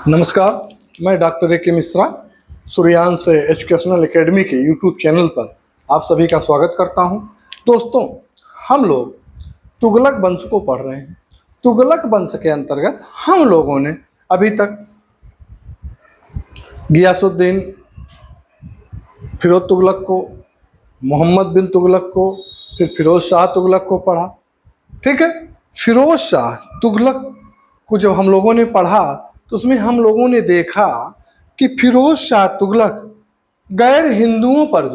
नमस्कार, मैं doctor A के मिश्रा सूर्यांश एजुकेशनल एकेडमी के यूट्यूब चैनल पर आप सभी का स्वागत करता हूं। दोस्तों, हम लोग तुगलक वंश को पढ़ रहे हैं। तुगलक वंश के अंतर्गत हम लोगों ने अभी तक गियासुद्दीन, फिरोज तुगलक को, मोहम्मद बिन तुगलक को, फिर फिरोज शाह तुगलक को पढ़ा। ठीक है, फिरोज शाह तुगलक को जब हम लोगों ने पढ़ा तो उसमें हम लोगों ने देखा कि फिरोज शाह तुगलक गैर हिंदुओं पर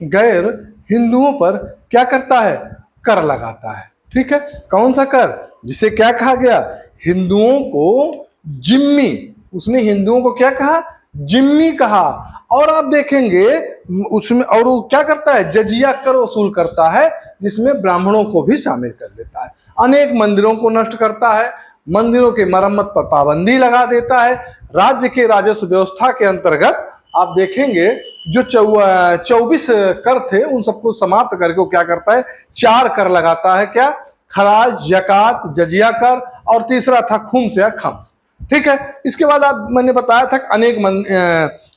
गैर हिंदुओं पर क्या करता है, कर लगाता है। ठीक है, कौन सा कर, जिसे क्या कहा गया, हिंदुओं को जिम्मी। उसने हिंदुओं को क्या कहा, जिम्मी कहा। और आप देखेंगे उसमें, और वो क्या करता है, जजिया कर वसूल करता है, जिसमें ब्राह्मणों को भी शामिल कर लेता है। अनेक मंदिरों को नष्ट करता है, मंदिरों के मरम्मत पर पाबंदी लगा देता है। राज्य के राजस्व व्यवस्था के अंतर्गत आप देखेंगे जो 24 कर थे उन सबको समाप्त करके वो क्या करता है, 4 कर लगाता है। क्या, खराज, जकात, जजिया कर, और तीसरा था खुम्स या खम्स। ठीक है, इसके बाद मैंने बताया था अनेक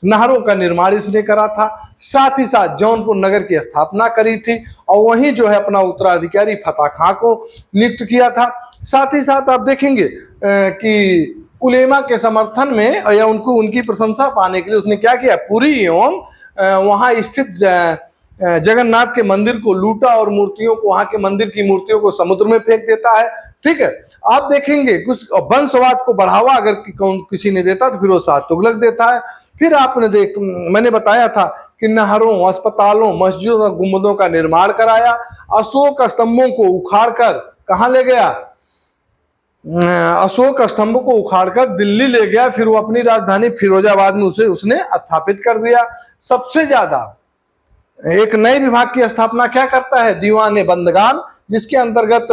नहरों का निर्माण इसने करा था। साथ ही साथ जौनपुर नगर की स्थापना करी थी और वहीं जो है अपना उत्तराधिकारी फतेह खां को नियुक्त किया था। साथ ही साथ आप देखेंगे कि उलेमा के समर्थन में या उनकी प्रशंसा पाने के लिए उसने क्या किया, पुरी एवं वहां स्थित जगन्नाथ के मंदिर को लूटा और मूर्तियों को, वहां के मंदिर की मूर्तियों को समुद्र में फेंक देता है। ठीक है, आप देखेंगे कुछ वंशवाद को बढ़ावा अगर किसी ने देता तो फिरोज शाह तुगलक देता है। फिर मैंने बताया था कि नहरों, अस्पतालों, मस्जिदों और गुंबदों का निर्माण कराया। अशोक स्तंभों को उखाड़कर कहां ले गया, अशोक स्तंभ को उखाड़कर दिल्ली ले गया। फिर वो अपनी राजधानी फिरोजाबाद में उसने स्थापित कर दिया। सबसे ज्यादा एक नए विभाग की स्थापना क्या करता है, दीवान बंदगान, जिसके अंतर्गत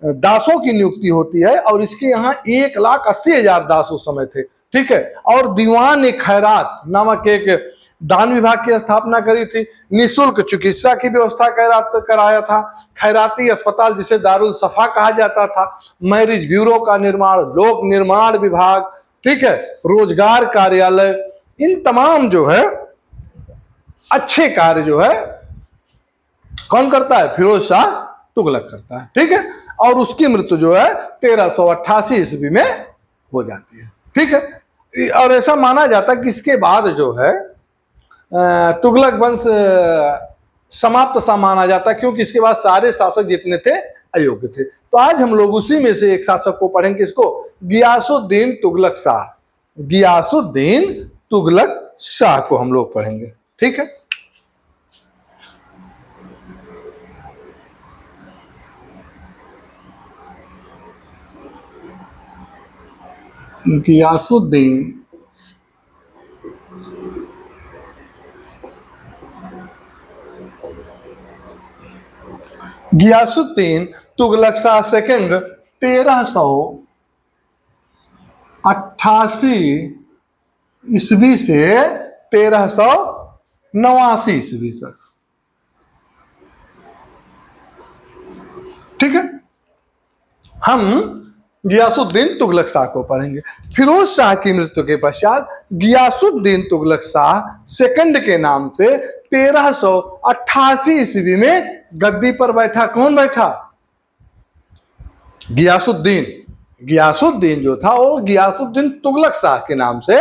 दासों की नियुक्ति होती है और इसके यहाँ 1,80,000 दास उस समय थे। ठीक है, और दीवान खैरात नामक एक दान विभाग की स्थापना करी थी। निःशुल्क चिकित्सा की व्यवस्था कराया था। खैराती अस्पताल जिसे दारुल सफा कहा जाता था। मैरिज ब्यूरो का निर्माण, लोक निर्माण विभाग, ठीक है, रोजगार कार्यालय, इन तमाम जो है अच्छे कार्य जो है कौन करता है, फिरोज शाह तुगलक करता है। ठीक है, और उसकी मृत्यु जो है 1388 ईस्वी में हो जाती है। ठीक है, और ऐसा माना जाता है कि इसके बाद जो है तुगलक वंश समाप्त सा माना जाता है, क्योंकि इसके बाद सारे शासक जितने थे अयोग्य थे। तो आज हम लोग उसी में से एक शासक को पढ़ेंगे, इसको गियासुद्दीन तुगलक शाह। गियासुद्दीन तुगलक शाह को हम लोग पढ़ेंगे। ठीक है, गियासुद्दीन तुगलक शाह सेकंड 1388 ईस्वी से 1389 ईस्वी तक। ठीक है, हम गियासुद्दीन तुगलक शाह को पढ़ेंगे। फिरोज शाह की मृत्यु के पश्चात गियासुद्दीन तुगलक शाह सेकंड के नाम से 1388 ईस्वी में गद्दी पर बैठा। कौन बैठा, गियासुद्दीन। गियासुद्दीन जो था वो गियासुद्दीन तुगलक शाह के नाम से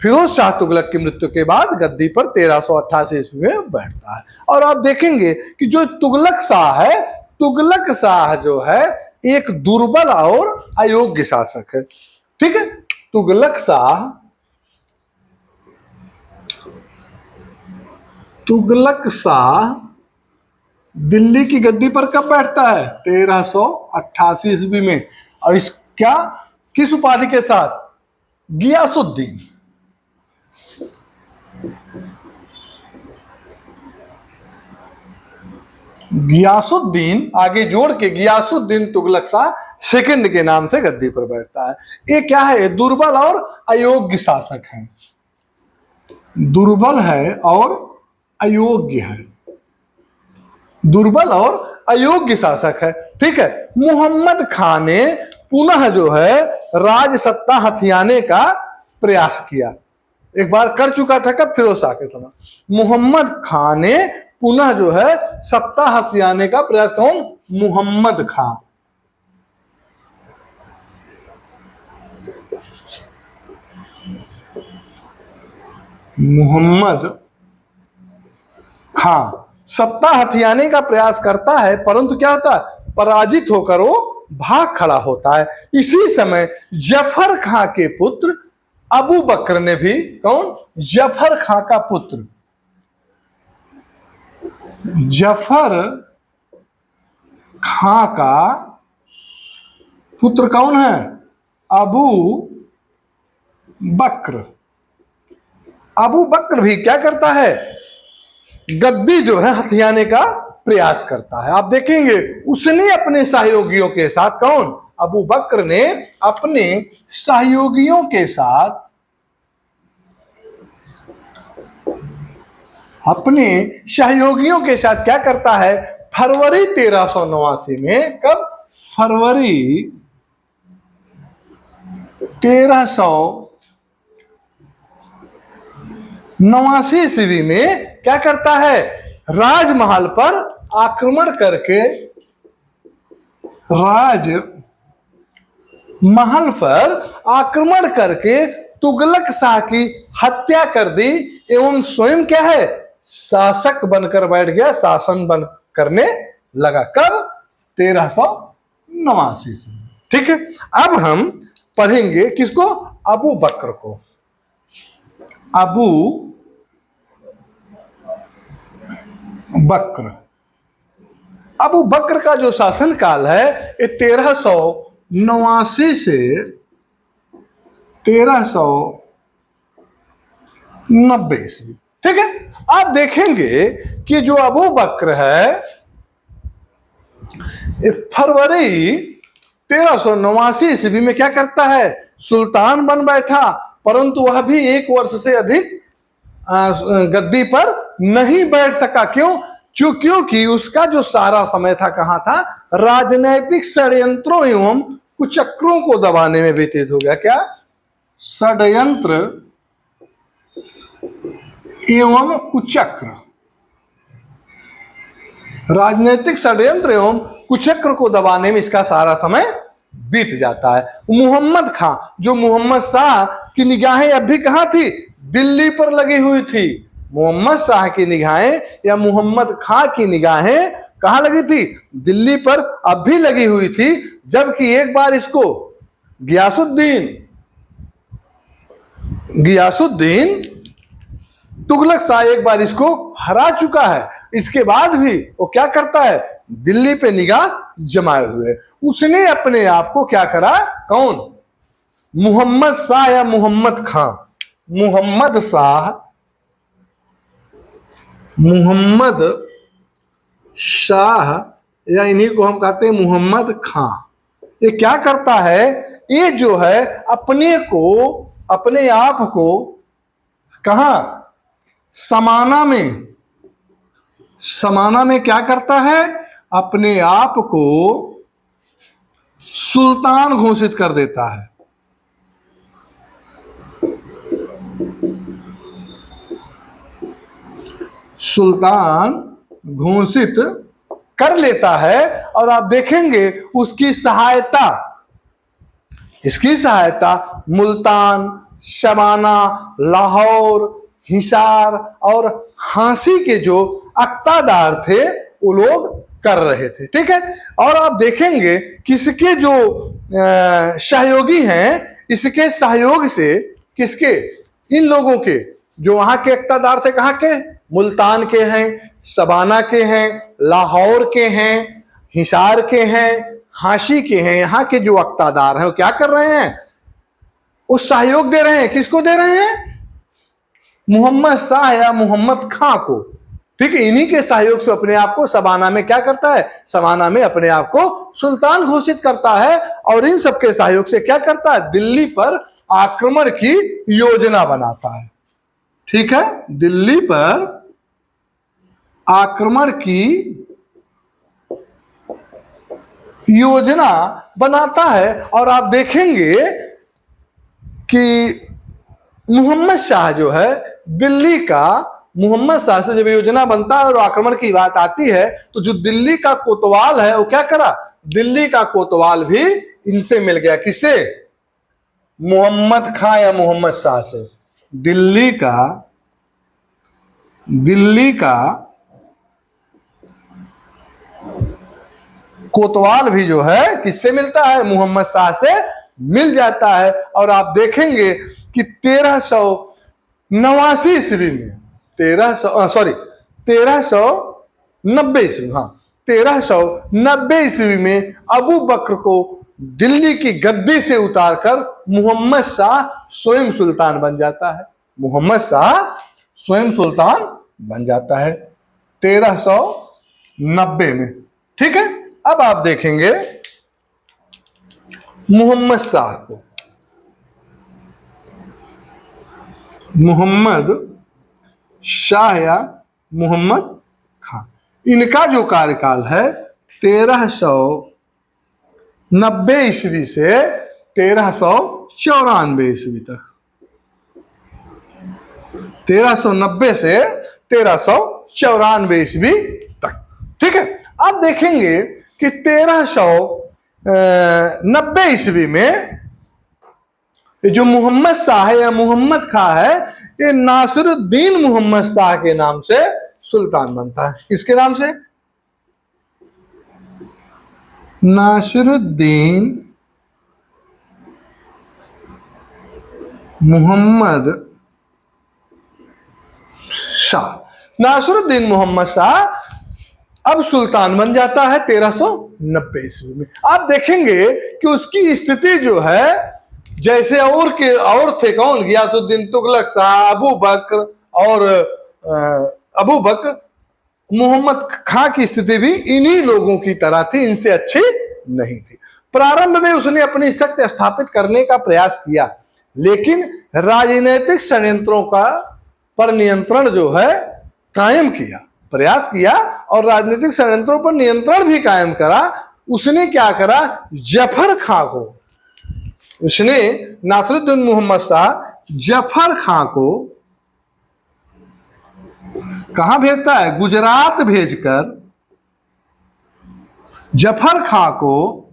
फिरोज शाह तुगलक की मृत्यु के बाद गद्दी पर 1388 ईस्वी में बैठता है। और आप देखेंगे कि जो तुगलक शाह है, तुगलक शाह जो है एक दुर्बल और अयोग्य शासक है। ठीक है, तुगलक शाह दिल्ली की गद्दी पर कब बैठता है, 1388 ईस्वी में। और किस उपाधि के साथ, गियासुद्दीन। गियासुद्दीन आगे जोड़ के गियासुद्दीन तुगलक शाह सेकंड के नाम से गद्दी पर बैठता है। ये क्या है, दुर्बल और अयोग्य शासक है। दुर्बल है और अयोग्य है, दुर्बल और अयोग्य शासक है। ठीक है, मोहम्मद खां ने पुनः जो है राज सत्ता हथियाने का प्रयास किया। एक बार कर चुका था, कब? फिरोज शाह के समय। मोहम्मद खां ने पुनः जो है सत्ता हथियाने का प्रयास, कौन? मोहम्मद खां। मोहम्मद खां सत्ता हथियाने का प्रयास करता है, परंतु क्या होता है? पराजित होकर वो भाग खड़ा होता है। इसी समय जफर खां के पुत्र अबू बकर ने भी, कौन? जफर खां का पुत्र, जफर खां का पुत्र कौन है? अबू बकर। अबू बकर भी क्या करता है? गद्दी जो है हथियाने का प्रयास करता है। आप देखेंगे उसने अपने सहयोगियों के साथ, कौन? अबू बकर ने अपने सहयोगियों के साथ, अपने सहयोगियों के साथ क्या करता है? फरवरी 1389 में, कब? फरवरी 1389 ईस्वी में क्या करता है? राजमहल पर आक्रमण करके, राजमहल पर आक्रमण करके तुगलक शाह की हत्या कर दी एवं स्वयं क्या है? शासक बनकर बैठ गया, शासन बन करने लगा। कब? 1389। ठीक है, अब हम पढ़ेंगे किसको? अबू बकर को। अबू बकर, अबू बकर का जो शासन काल है ये 1389 से 1390 ईस्वी। ठीक है, आप देखेंगे कि जो अबू बकर है फरवरी 1389 ईस्वी में क्या करता है? सुल्तान बन बैठा, परंतु वह भी 1 वर्ष से अधिक गद्दी पर नहीं बैठ सका। क्यों? क्योंकि उसका जो सारा समय था कहां था? राजनैतिक षड्यंत्रों एवं कुचक्रों को दबाने में व्यतीत हो गया। क्या? षड्यंत्र एवं कुचक्र, राजनीतिक षड्यंत्र एवं कुचक्र को दबाने में इसका सारा समय बीत जाता है। मोहम्मद खां, जो मोहम्मद शाह की निगाहें अब भी कहां थी? दिल्ली पर लगी हुई थी। मोहम्मद शाह की निगाहें या मोहम्मद खां की निगाहें कहां लगी थी? दिल्ली पर अब भी लगी हुई थी। जबकि एक बार इसको गियासुद्दीन तुगलक शाह एक बार इसको हरा चुका है। इसके बाद भी वो क्या करता है? दिल्ली पे निगाह जमाए हुए। उसने अपने आप को क्या करा? कौन? मोहम्मद शाह या मोहम्मद खां, मोहम्मद शाह, मोहम्मद शाह या इन्हीं को हम कहते हैं मोहम्मद खां। ये क्या करता है? ये जो है अपने आप को कहां? समाना में क्या करता है? अपने आप को सुल्तान घोषित कर देता है। सुल्तान घोषित कर लेता है। और आप देखेंगे इसकी सहायता मुल्तान, शबाना, लाहौर, हिसार और हांसी के जो अक्तादार थे वो लोग कर रहे थे। ठीक है, और आप देखेंगे किसके जो सहयोगी हैं, इसके सहयोग से किसके? इन लोगों के जो वहां के अक्तादार थे, कहां के? मुल्तान के हैं, शबाना के हैं, लाहौर के हैं, हिसार के हैं, हांसी के हैं। यहाँ के जो अक्तादार हैं वो क्या कर रहे हैं? वो सहयोग दे रहे हैं। किसको दे रहे हैं? मोहम्मद शाह या मोहम्मद खां को। ठीक है, इन्हीं के सहयोग से अपने आप को शबाना में क्या करता है? शबाना में अपने आप को सुल्तान घोषित करता है। और इन सबके सहयोग से क्या करता है? दिल्ली पर आक्रमण की योजना बनाता है। ठीक है, दिल्ली पर आक्रमण की योजना बनाता है। और आप देखेंगे कि मोहम्मद शाह जो है दिल्ली का, मोहम्मद शाह से जब योजना बनता है और आक्रमण की बात आती है तो जो दिल्ली का कोतवाल है वो क्या करा, दिल्ली का कोतवाल भी इनसे मिल गया। किससे? मोहम्मद खां या मोहम्मद शाह से। दिल्ली का कोतवाल भी जो है किससे मिलता है, मोहम्मद शाह से मिल जाता है। और आप देखेंगे कि 1389 ईस्वी में 1390 ईस्वी, हाँ 1390 ईस्वी में अबू बकर को दिल्ली की गद्दी से उतारकर मोहम्मद शाह स्वयं सुल्तान बन जाता है। मोहम्मद शाह स्वयं सुल्तान बन जाता है 1390 में। ठीक है, अब आप देखेंगे मोहम्मद शाह को, मोहम्मद शाह या मोहम्मद खां, इनका जो कार्यकाल है 1390 ईस्वी से 1394 ईस्वी तक, 1390 से 1394 ईस्वी तक। ठीक है, आप देखेंगे कि 1390 ईस्वी में जो मोहम्मद शाह है या मोहम्मद खां है, ये नासिरुद्दीन मोहम्मद शाह के नाम से सुल्तान बनता है। किसके नाम से? नासिरुद्दीन मोहम्मद शाह। नासिरुद्दीन मोहम्मद शाह अब सुल्तान बन जाता है 1390 ईस्वी में। आप देखेंगे कि उसकी स्थिति जो है, जैसे और थे कौन, गियासुद्दीन तुगलक शाह, अबू बकर, मोहम्मद खां की स्थिति भी इन्हीं लोगों की तरह थी, इनसे अच्छी नहीं थी। प्रारंभ में उसने अपनी शक्ति स्थापित करने का प्रयास किया, लेकिन राजनीतिक षड्यंत्रों का पर नियंत्रण जो है कायम किया, प्रयास किया और राजनीतिक षड्यंत्रों पर नियंत्रण भी कायम करा। उसने क्या करा, जफर खां को, उसने नासिरुद्दीन मोहम्मद शाह जफर खां को कहां भेजता है, गुजरात भेजकर जफर खां को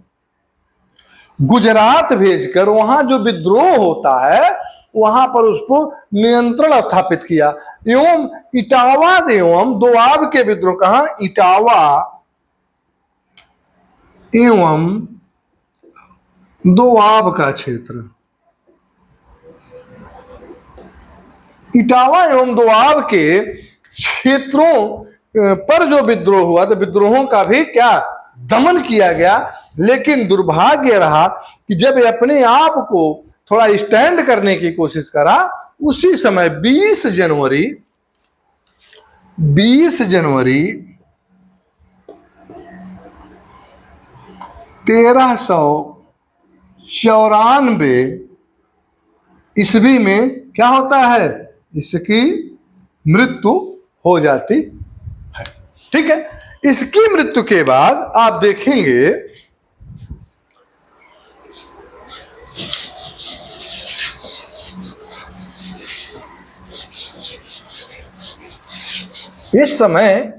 गुजरात भेजकर वहां जो विद्रोह होता है वहां पर उसको नियंत्रण स्थापित किया। एवं इटावा एवं दोआब के विद्रोह, कहां, इटावा एवं दोआब का क्षेत्र, इटावा एवं दोआब के क्षेत्रों पर जो विद्रोह हुआ तो विद्रोहों का भी क्या, दमन किया गया। लेकिन दुर्भाग्य रहा कि जब अपने आप को थोड़ा स्टैंड करने की कोशिश करा, उसी समय 20 जनवरी 1394 ईस्वी में क्या होता है, इसकी मृत्यु हो जाती है। ठीक है, इसकी मृत्यु के बाद आप देखेंगे इस समय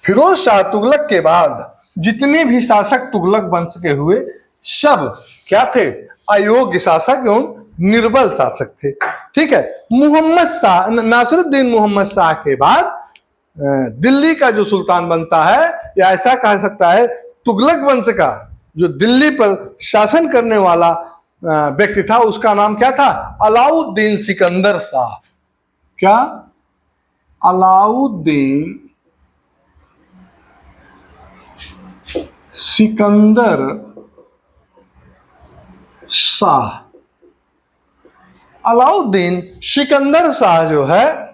फिरोज शाह तुगलक के बाद जितने भी शासक तुगलक वंश के हुए सब क्या थे, अयोग्य शासक एवं निर्बल शासक थे। ठीक है, मोहम्मद शाह, नासिरुद्दीन मोहम्मद शाह के बाद दिल्ली का जो सुल्तान बनता है, या ऐसा कह सकता है तुगलक वंश का जो दिल्ली पर शासन करने वाला व्यक्ति था, उसका नाम क्या था, अलाउद्दीन सिकंदर शाह। क्या, अलाउद्दीन सिकंदर शाह। अलाउद्दीन सिकंदर शाह जो है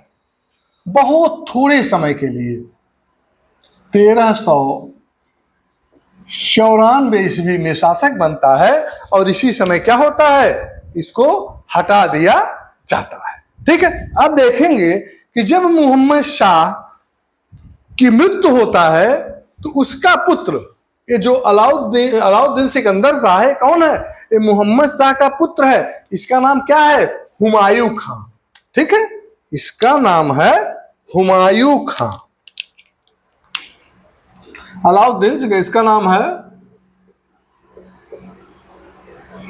बहुत थोड़े समय के लिए 1394 ईस्वी में शासक बनता है और इसी समय क्या होता है, इसको हटा दिया जाता है। ठीक है, अब देखेंगे कि जब मोहम्मद शाह की मृत्यु होता है तो उसका पुत्र ये जो अलाउद्दीन सिकंदर शाह है, कौन है? ये मोहम्मद शाह का पुत्र है। इसका नाम क्या है? हुमायूं खां। ठीक है, इसका नाम है हुमायूं खां। अलाउद्दीन, इसका नाम है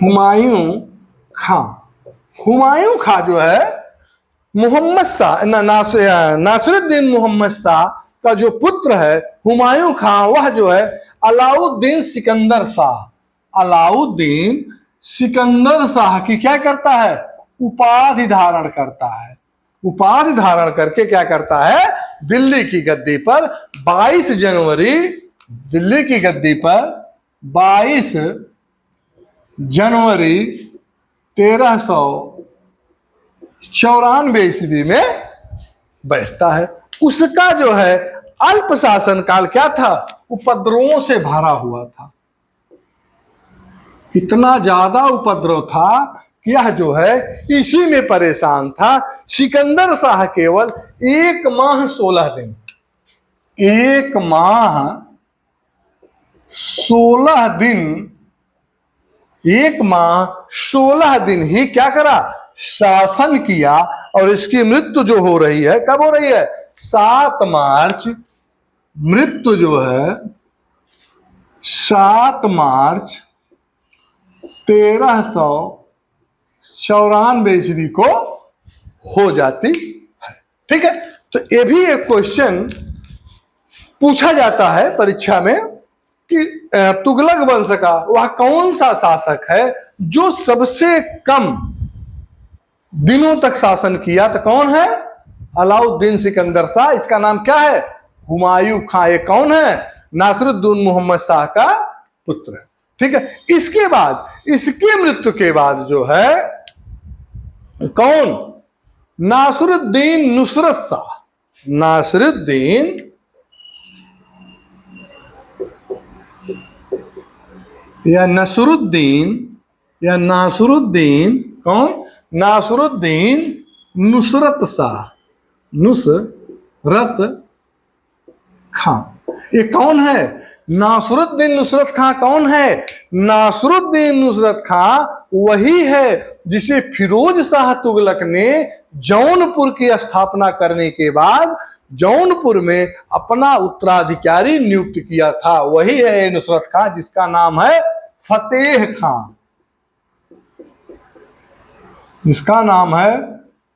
हुमायूं खां। हुमायूं खां जो है मोहम्मद शाह नासिरुद्दीन मोहम्मद शाह का जो पुत्र है हुमायूं खां, वह जो है अलाउद्दीन सिकंदर शाह, अलाउद्दीन सिकंदर शाह की क्या करता है? उपाधि धारण करता है। उपाधि धारण करके क्या करता है? दिल्ली की गद्दी पर 22 जनवरी, दिल्ली की गद्दी पर 22 जनवरी 1394 ईस्वी में बैठता है। उसका जो है अल्प शासन काल क्या था? उपद्रवों से भरा हुआ था। इतना ज्यादा उपद्रव था कि यह जो है इसी में परेशान था। सिकंदर शाह केवल 1 माह 16 दिन, 1 माह 16 दिन, 1 माह 16 दिन ही क्या करा? शासन किया। और इसकी मृत्यु जो हो रही है, कब हो रही है? 7 मार्च। मृत्यु जो है 7 मार्च 1394 ईस्वी को हो जाती है। ठीक है, तो ये भी एक क्वेश्चन पूछा जाता है परीक्षा में कि तुगलक वंश का वह कौन सा शासक है जो सबसे कम दिनों तक शासन किया? तो कौन है? अलाउद्दीन सिकंदर शाह। इसका नाम क्या है? हुमायूं खां। ये कौन है? नासिरुद्दीन मोहम्मद शाह का पुत्र है। ठीक है, इसके बाद, इसकी मृत्यु के बाद जो है कौन? नासिरुद्दीन नुसरत शाह। नासिरुद्दीन या नासिरुद्दीन कौन? नासिरुद्दीन नुसरत शाह, नुसरत खां। ये कौन है? नासिरुद्दीन नुसरत खां कौन है? नासिरुद्दीन नुसरत खां वही है जिसे फिरोज शाह तुगलक ने जौनपुर की स्थापना करने के बाद जौनपुर में अपना उत्तराधिकारी नियुक्त किया था। वही है नुसरत खां, जिसका नाम है फतेह खां। इसका नाम है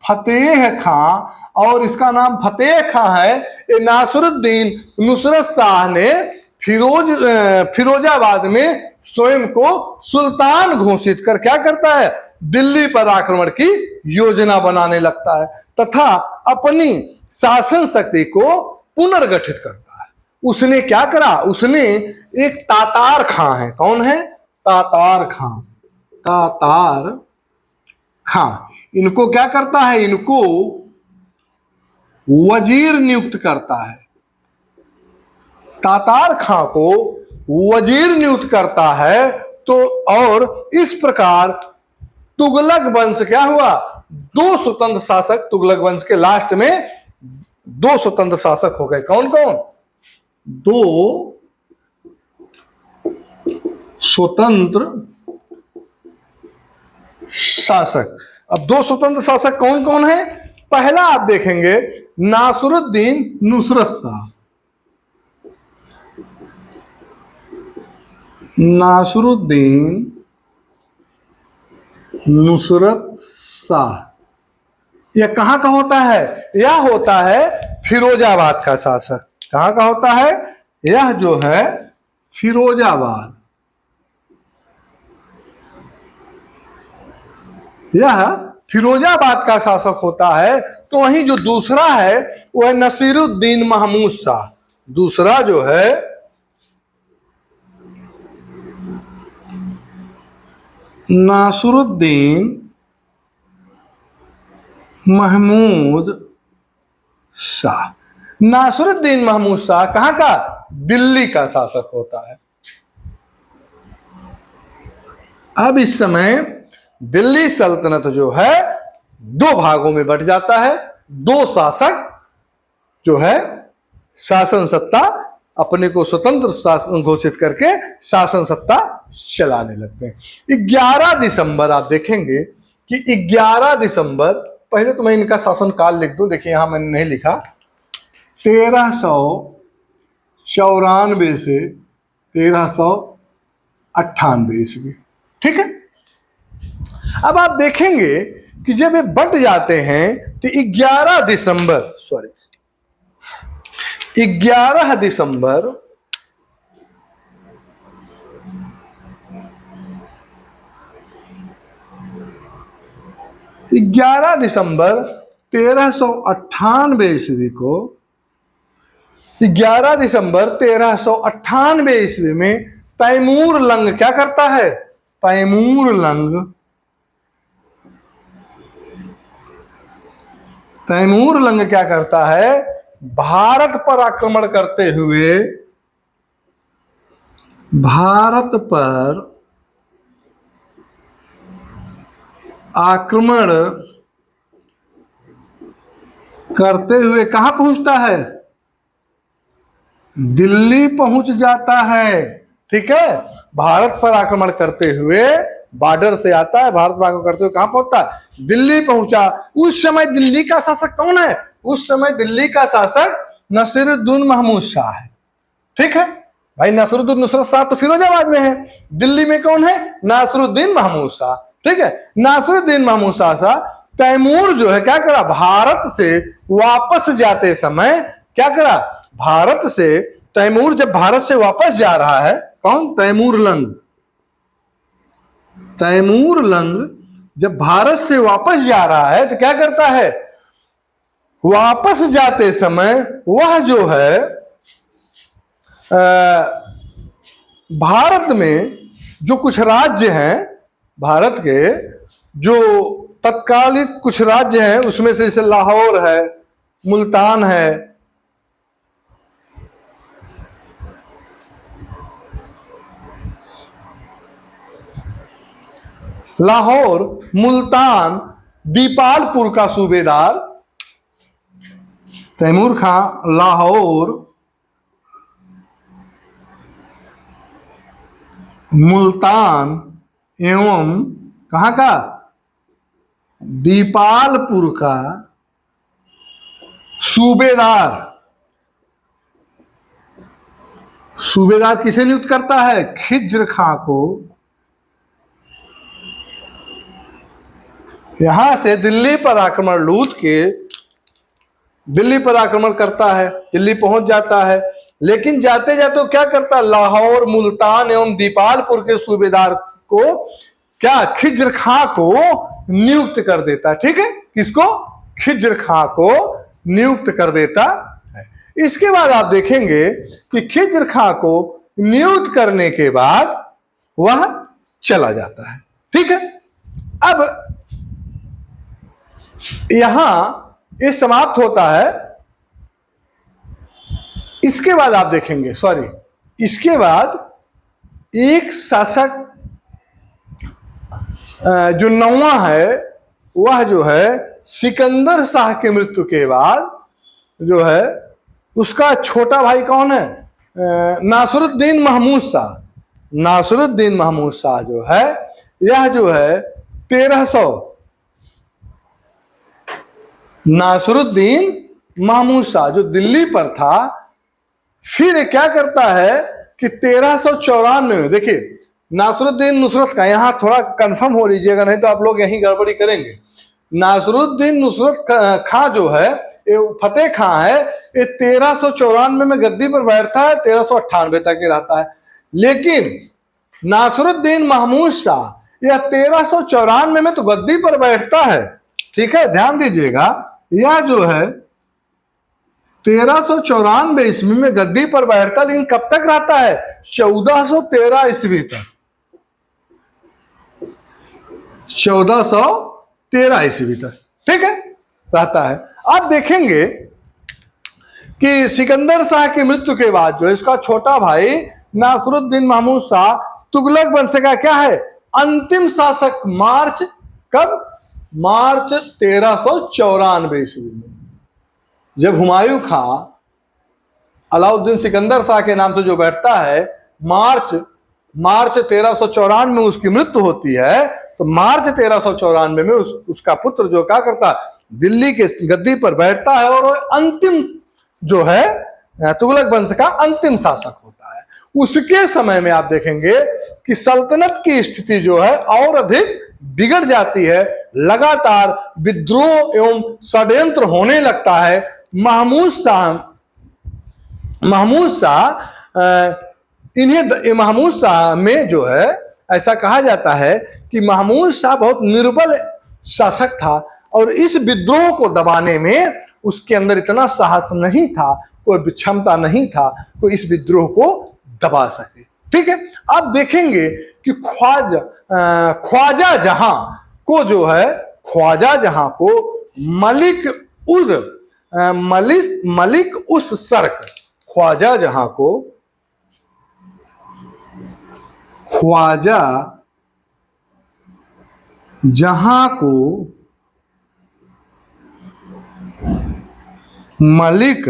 फतेह खां, और इसका नाम फतेह खां है। ये नासिरुद्दीन नुसरत शाह ने फिरोजाबाद में स्वयं को सुल्तान घोषित कर क्या करता है? दिल्ली पर आक्रमण की योजना बनाने लगता है तथा अपनी शासन शक्ति को पुनर्गठित करता है। उसने क्या करा? उसने एक तातार खां है। कौन है? तातार खां। तातार खां, इनको क्या करता है? इनको वजीर नियुक्त करता है। तातार खां को वजीर नियुक्त करता है। तो और इस प्रकार तुगलक वंश क्या हुआ? 2 स्वतंत्र शासक, तुगलक वंश के लास्ट में 2 स्वतंत्र शासक हो गए। कौन कौन? 2 स्वतंत्र शासक। अब 2 स्वतंत्र शासक कौन कौन है? पहला आप देखेंगे नासिरुद्दीन नुसरत शाह। नासिरुद्दीन नुसरत शाह। यह कहां का होता है? यह होता है फिरोजाबाद का शासक। कहां का होता है? यह जो है फिरोजाबाद, यह फिरोजाबाद का शासक होता है। तो वहीं जो दूसरा है वह नसीरुद्दीन महमूद शाह। दूसरा जो है नासिरुद्दीन महमूद शाह। नासिरुद्दीन महमूद शाह कहां का? दिल्ली का शासक होता है। अब इस समय दिल्ली सल्तनत जो है 2 भागों में बंट जाता है। 2 शासक जो है शासन सत्ता अपने को स्वतंत्र शासन घोषित करके शासन सत्ता चलाने लगते हैं। 11 दिसंबर आप देखेंगे कि 11 दिसंबर, पहले तो मैं इनका शासनकाल लिख दूं, देखिए यहां मैंने नहीं लिखा, 1394 से 1398 ईस्वी। ठीक है। अब आप देखेंगे कि जब ये बट जाते हैं तो 11 दिसंबर 11 दिसंबर 1398 ईस्वी को, 11 दिसंबर 1398 ईस्वी में तैमूर लंग क्या करता है? तैमूर लंग क्या करता है? भारत पर आक्रमण करते हुए, भारत पर आक्रमण करते हुए कहां पहुंचता है? दिल्ली पहुंच जाता है। ठीक है। भारत पर आक्रमण करते हुए, बॉर्डर से आता है, भारत पर आक्रमण करते हुए कहां पहुंचता है? दिल्ली पहुंचा। उस समय दिल्ली का शासक कौन है? उस समय दिल्ली का शासक नसीरुद्दीन महमूद शाह है। ठीक है भाई, नसीरुद्दीन नुसरत शाह तो फिरोजाबाद में है, दिल्ली में कौन है? नासिरुद्दीन महमूद शाह। ठीक है। नासिरुद्दीन महमूद शाह तैमूर जो है क्या करा? भारत से वापस जाते समय क्या करा? भारत से तैमूर जब भारत से वापस जा रहा है, कौन? तैमूर लंग। तैमूर लंग जब भारत से वापस जा रहा है तो क्या करता है? वापस जाते समय वह जो है भारत में जो कुछ राज्य हैं, भारत के जो तत्कालीन कुछ राज्य हैं, उसमें से जैसे लाहौर है, मुल्तान है, लाहौर, मुल्तान, दीपालपुर का सूबेदार तैमूर खां लाहौर, मुल्तान एवं कहां का? दीपालपुर का सूबेदार। सूबेदार किसे नियुक्त करता है? खिज्र खां को। यहां से दिल्ली पर आक्रमण लूट के दिल्ली पर आक्रमण करता है, दिल्ली पहुंच जाता है, लेकिन जाते जाते क्या करता है? लाहौर, मुल्तान एवं दीपालपुर के सूबेदार को क्या? खिज्र खां को नियुक्त कर देता है। ठीक है। किसको? खिज्र खां को नियुक्त कर देता है। इसके बाद आप देखेंगे कि खिज्र खां को नियुक्त करने के बाद वह चला जाता है। ठीक है। अब यहां ये समाप्त होता है। इसके बाद आप देखेंगे, इसके बाद एक शासक जो 9वां है, वह जो है सिकंदर शाह की मृत्यु के बाद जो है उसका छोटा भाई कौन है? नासिरुद्दीन महमूद शाह। नासिरुद्दीन महमूद शाह जो है, यह जो है 1300, नासिरुद्दीन महमूद शाह जो दिल्ली पर था, फिर क्या करता है कि 1394 में, देखिए नासिरुद्दीन नुसरत का, यहां थोड़ा कंफर्म हो लीजिएगा नहीं तो आप लोग यहीं गड़बड़ी करेंगे। नासिरुद्दीन नुसरत खां जो है, ये फतेह खां है, ये 1394 में गद्दी पर बैठता है, 1398 तक ही रहता है। लेकिन नासिरुद्दीन महमूद शाह यह 1394 में तो गद्दी पर बैठता है। ठीक है, ध्यान दीजिएगा, यह जो है 1394 ईस्वी में गद्दी पर बैठता, लेकिन कब तक रहता है? 1413 ईस्वी तक। 1413 ईस्वी तक। ठीक है, रहता है। आप देखेंगे कि सिकंदर शाह की मृत्यु के बाद जो इसका छोटा भाई नासिरुद्दीन महमूद शाह तुगलक वंश का क्या है? अंतिम शासक। मार्च कब? मार्च 1394 ईस्वी में, जब हुमायूं खां अलाउद्दीन सिकंदर शाह के नाम से जो बैठता है, मार्च 1394 में उसकी मृत्यु होती है। तो मार्च 1394 में उसका पुत्र जो क्या करता, दिल्ली के गद्दी पर बैठता है और वो अंतिम जो है तुगलक वंश का अंतिम शासक होता है। उसके समय में आप देखेंगे कि सल्तनत की स्थिति जो है और अधिक बिगड़ जाती है। लगातार विद्रोह एवं षड्यंत्र होने लगता है। महमूद शाह में जो है ऐसा कहा जाता है कि महमूद शाह बहुत निर्बल शासक था और इस विद्रोह को दबाने में उसके अंदर इतना साहस नहीं था, कोई क्षमता नहीं था, कोई इस विद्रोह को दबा सके। ठीक है, आप देखेंगे कि ख्वाजा जहां को जो है, ख्वाजा जहां को मलिक उस सर्क, ख्वाजा जहां को ख्वाजा जहां को मलिक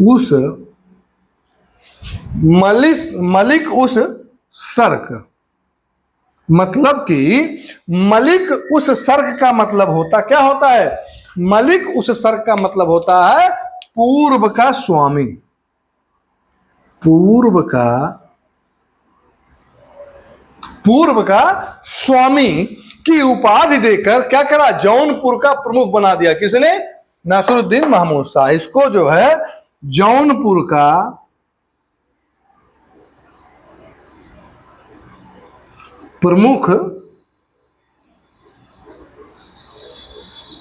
उस सर्क, मतलब कि मलिक उस सर्क का मतलब होता क्या होता है? मलिक उस सर्क का मतलब होता है पूर्व का स्वामी। पूर्व का स्वामी की उपाधि देकर क्या करा? जौनपुर का प्रमुख बना दिया। किसने? नासिरुद्दीन महमूद शाह। इसको जो है जौनपुर का प्रमुख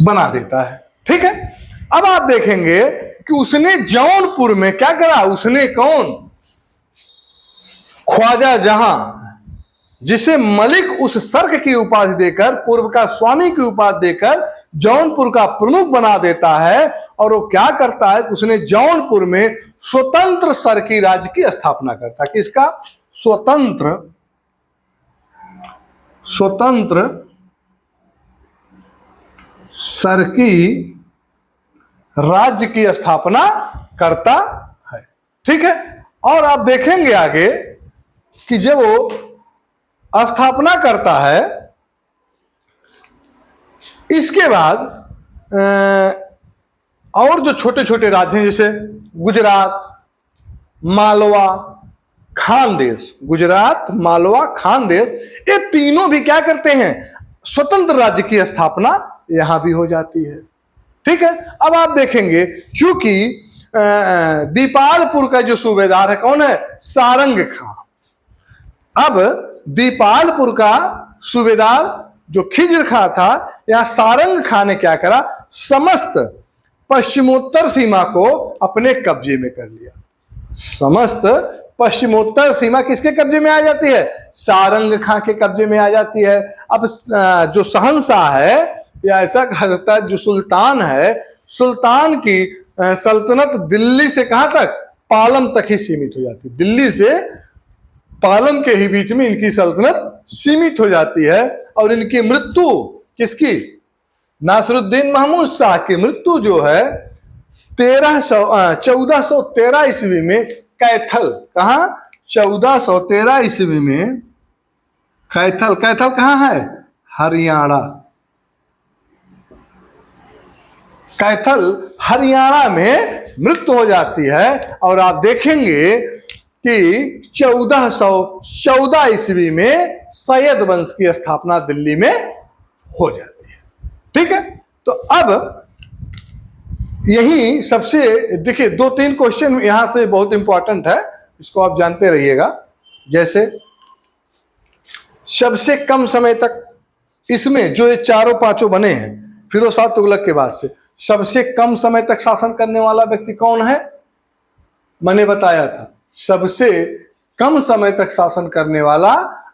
बना देता है। ठीक है, अब आप देखेंगे कि उसने जौनपुर में क्या करा? उसने कौन? ख्वाजा जहां, जिसे मलिक उस सर्क की उपाधि देकर, पूर्व का स्वामी की उपाधि देकर जौनपुर का प्रमुख बना देता है। और वो क्या करता है? उसने जौनपुर में स्वतंत्र सरकी राज्य की स्थापना करता है। किसका? स्वतंत्र सरकी राज्य की स्थापना करता है। ठीक है, और आप देखेंगे आगे कि जब वो स्थापना करता है, इसके बाद और जो छोटे छोटे राज्य हैं जैसे गुजरात, मालवा, खानदेश, गुजरात, मालवा, खानदेश, ये तीनों भी क्या करते हैं? स्वतंत्र राज्य की स्थापना यहां भी हो जाती है। ठीक है, अब आप देखेंगे क्योंकि दीपालपुर का जो सूबेदार है कौन है? सारंग खां। अब दीपालपुर का सूबेदार जो खिज्र खां था, यहां सारंग खां ने क्या करा? समस्त पश्चिमोत्तर सीमा को अपने कब्जे में कर लिया। समस्त पश्चिमोत्तर सीमा किसके कब्जे में आ जाती है? सारंग खां के कब्जे में आ जाती है। अब जो शहंशाह है, या ऐसा कहा जाता है जो सुल्तान है, सुल्तान की सल्तनत दिल्ली से कहां तक? पालम तक ही सीमित हो जाती है। दिल्ली से पालम के ही बीच में इनकी सल्तनत सीमित हो जाती है। और इनकी मृत्यु किसकी? नासिरुद्दीन महमूद शाह की मृत्यु जो है 1413 ईस्वी में कैथल, कहां? 1413 ईस्वी में कैथल कहां है? हरियाणा। कैथल हरियाणा में मृत्यु हो जाती है। और आप देखेंगे कि 1414 ईस्वी में सैयद वंश की स्थापना दिल्ली में हो जाती है। ठीक है, तो अब यही सबसे, देखिए 2-3 क्वेश्चन यहां से बहुत इंपॉर्टेंट है, इसको आप जानते रहिएगा। जैसे सबसे कम समय तक, इसमें जो ये चारों पांचों बने हैं फिरोज शाह तुगलक के बाद से, सबसे कम समय तक शासन करने वाला व्यक्ति कौन है? मैंने बताया था, सबसे कम समय तक शासन करने वाला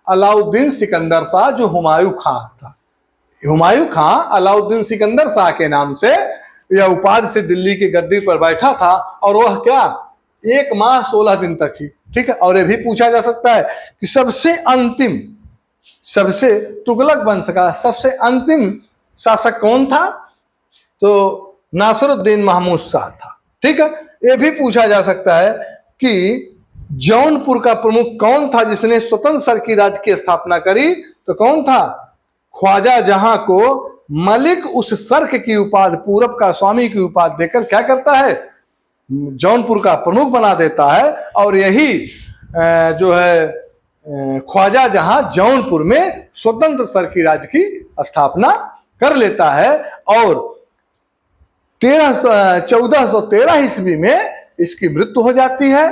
अलाउद्दीन सिकंदर शाह, जो हुमायूं खां था। हुमायूं खां अलाउद्दीन सिकंदर शाह के नाम से यह उपाधि से दिल्ली की गद्दी पर बैठा था। और वह क्या? 1 माह 16 दिन तक ही। ठीक है, और यह भी पूछा जा सकता है कि सबसे तुगलक वंश का सबसे अंतिम शासक कौन था? तो नासिरुद्दीन महमूद शाह था। ठीक है, ये भी पूछा जा सकता है कि जौनपुर का प्रमुख कौन था जिसने स्वतंत्र सरकी राज्य की स्थापना करी, तो कौन था? ख्वाजा जहां को मलिक उस सर्क की उपाधि, पूरब का स्वामी की उपाधि देकर क्या करता है? जौनपुर का प्रमुख बना देता है। और यही जो है ख्वाजा जहां जौनपुर में स्वतंत्र सरकी राज्य की स्थापना कर लेता है। और 1413 ईस्वी में इसकी मृत्यु हो जाती है।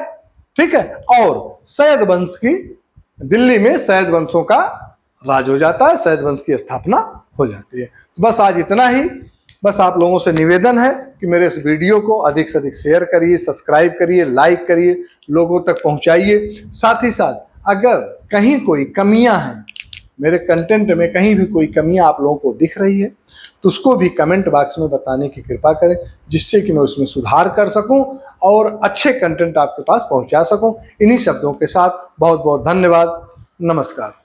ठीक है, और सैयद वंश की, दिल्ली में सैयद वंशों का राज हो जाता है, सैयद वंश की स्थापना हो जाती है। तो बस आज इतना ही। बस आप लोगों से निवेदन है कि मेरे इस वीडियो को अधिक से अधिक शेयर करिए, सब्सक्राइब करिए, लाइक करिए, लोगों तक पहुंचाइए। साथ ही साथ अगर कहीं कोई कमियां हैं, मेरे कंटेंट में कहीं भी कोई कमियां आप लोगों को दिख रही है, तो उसको भी कमेंट बॉक्स में बताने की कृपा करें, जिससे कि मैं उसमें सुधार कर सकूं और अच्छे कंटेंट आपके पास पहुंचा सकूं। इन्हीं शब्दों के साथ बहुत बहुत धन्यवाद। नमस्कार।